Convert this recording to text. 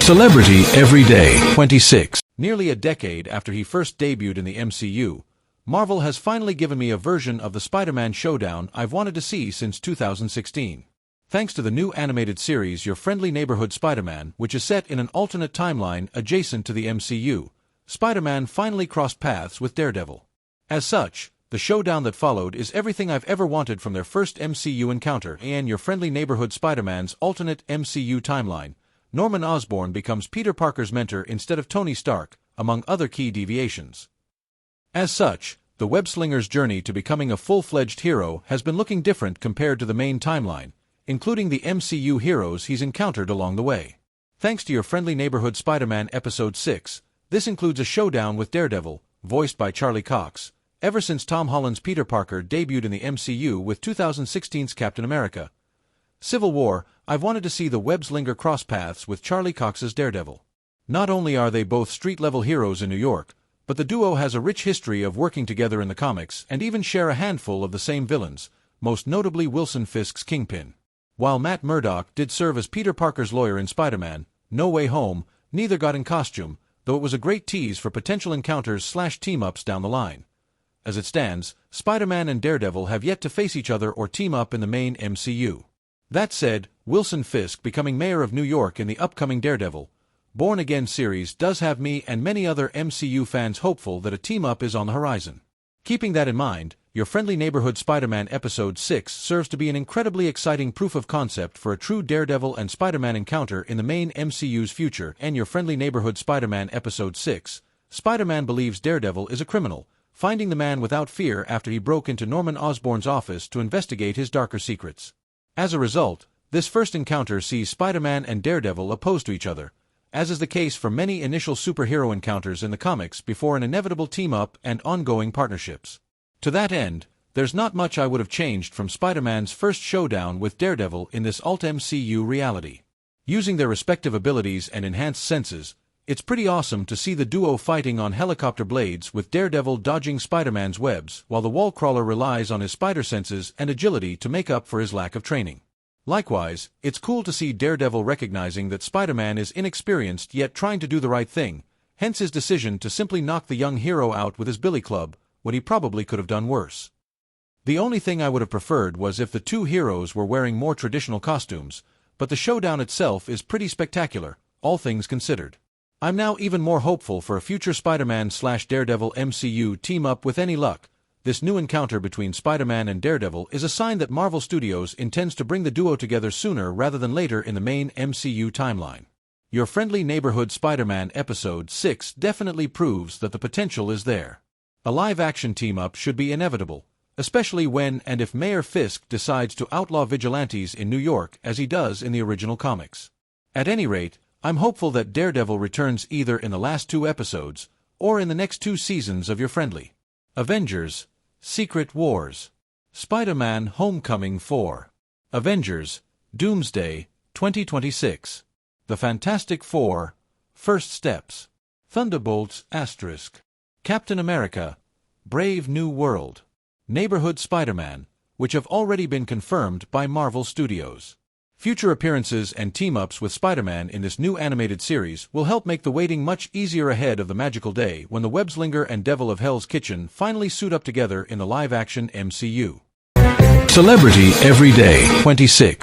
Celebrity Every Day 26. Nearly a decade after he first debuted in the MCU, Marvel has finally given me a version of the Spider-Man showdown I've wanted to see since 2016. Thanks to the new animated series Your Friendly Neighborhood Spider-Man, which is set in an alternate timeline adjacent to the MCU, Spider-Man finally crossed paths with Daredevil. As such, the showdown that followed is everything I've ever wanted from their first MCU encounter. In Your Friendly Neighborhood Spider-Man's alternate MCU timeline, Norman Osborn becomes Peter Parker's mentor instead of Tony Stark, among other key deviations. As such, the web-slinger's journey to becoming a full-fledged hero has been looking different compared to the main timeline, including the MCU heroes he's encountered along the way. Thanks to Your Friendly Neighborhood Spider-Man Episode 6, this includes a showdown with Daredevil, voiced by Charlie Cox, ever since Tom Holland's Peter Parker debuted in the MCU with 2016's Captain America. Civil War, I've wanted to see the web-slinger cross paths with Charlie Cox's Daredevil. Not only are they both street-level heroes in New York, but the duo has a rich history of working together in the comics and even share a handful of the same villains, most notably Wilson Fisk's Kingpin. While Matt Murdock did serve as Peter Parker's lawyer in Spider-Man No Way Home, neither got in costume, though it was a great tease for potential encounters/team-ups down the line. As it stands, Spider-Man and Daredevil have yet to face each other or team up in the main MCU. That said, Wilson Fisk becoming mayor of New York in the upcoming Daredevil, Born Again series does have me and many other MCU fans hopeful that a team-up is on the horizon. Keeping that in mind, Your Friendly Neighborhood Spider-Man Episode 6 serves to be an incredibly exciting proof of concept for a true Daredevil and Spider-Man encounter in the main MCU's future. And Your Friendly Neighborhood Spider-Man Episode 6, Spider-Man believes Daredevil is a criminal, finding the man without fear after he broke into Norman Osborn's office to investigate his darker secrets. As a result, this first encounter sees Spider-Man and Daredevil opposed to each other, as is the case for many initial superhero encounters in the comics before an inevitable team-up and ongoing partnerships. To that end, there's not much I would have changed from Spider-Man's first showdown with Daredevil in this alt-MCU reality. Using their respective abilities and enhanced senses, it's pretty awesome to see the duo fighting on helicopter blades with Daredevil dodging Spider-Man's webs while the wall-crawler relies on his spider senses and agility to make up for his lack of training. Likewise, it's cool to see Daredevil recognizing that Spider-Man is inexperienced yet trying to do the right thing, hence his decision to simply knock the young hero out with his billy club, when he probably could have done worse. The only thing I would have preferred was if the two heroes were wearing more traditional costumes, but the showdown itself is pretty spectacular, all things considered. I'm now even more hopeful for a future Spider-Man/Daredevil MCU team-up with any luck. This new encounter between Spider-Man and Daredevil is a sign that Marvel Studios intends to bring the duo together sooner rather than later in the main MCU timeline. Your Friendly Neighborhood Spider-Man Episode 6 definitely proves that the potential is there. A live-action team-up should be inevitable, especially when and if Mayor Fisk decides to outlaw vigilantes in New York as he does in the original comics. At any rate, I'm hopeful that Daredevil returns either in the last 2 episodes or in the next 2 seasons of Your Friendly. Avengers, Secret Wars. Spider-Man Homecoming 4. Avengers, Doomsday, 2026. The Fantastic Four, First Steps. Thunderbolts *. Captain America, Brave New World. Neighborhood Spider-Man, which have already been confirmed by Marvel Studios. Future appearances and team-ups with Spider-Man in this new animated series will help make the waiting much easier ahead of the magical day when the Webslinger and Devil of Hell's Kitchen finally suit up together in the live-action MCU. Celebrity Every Day 26.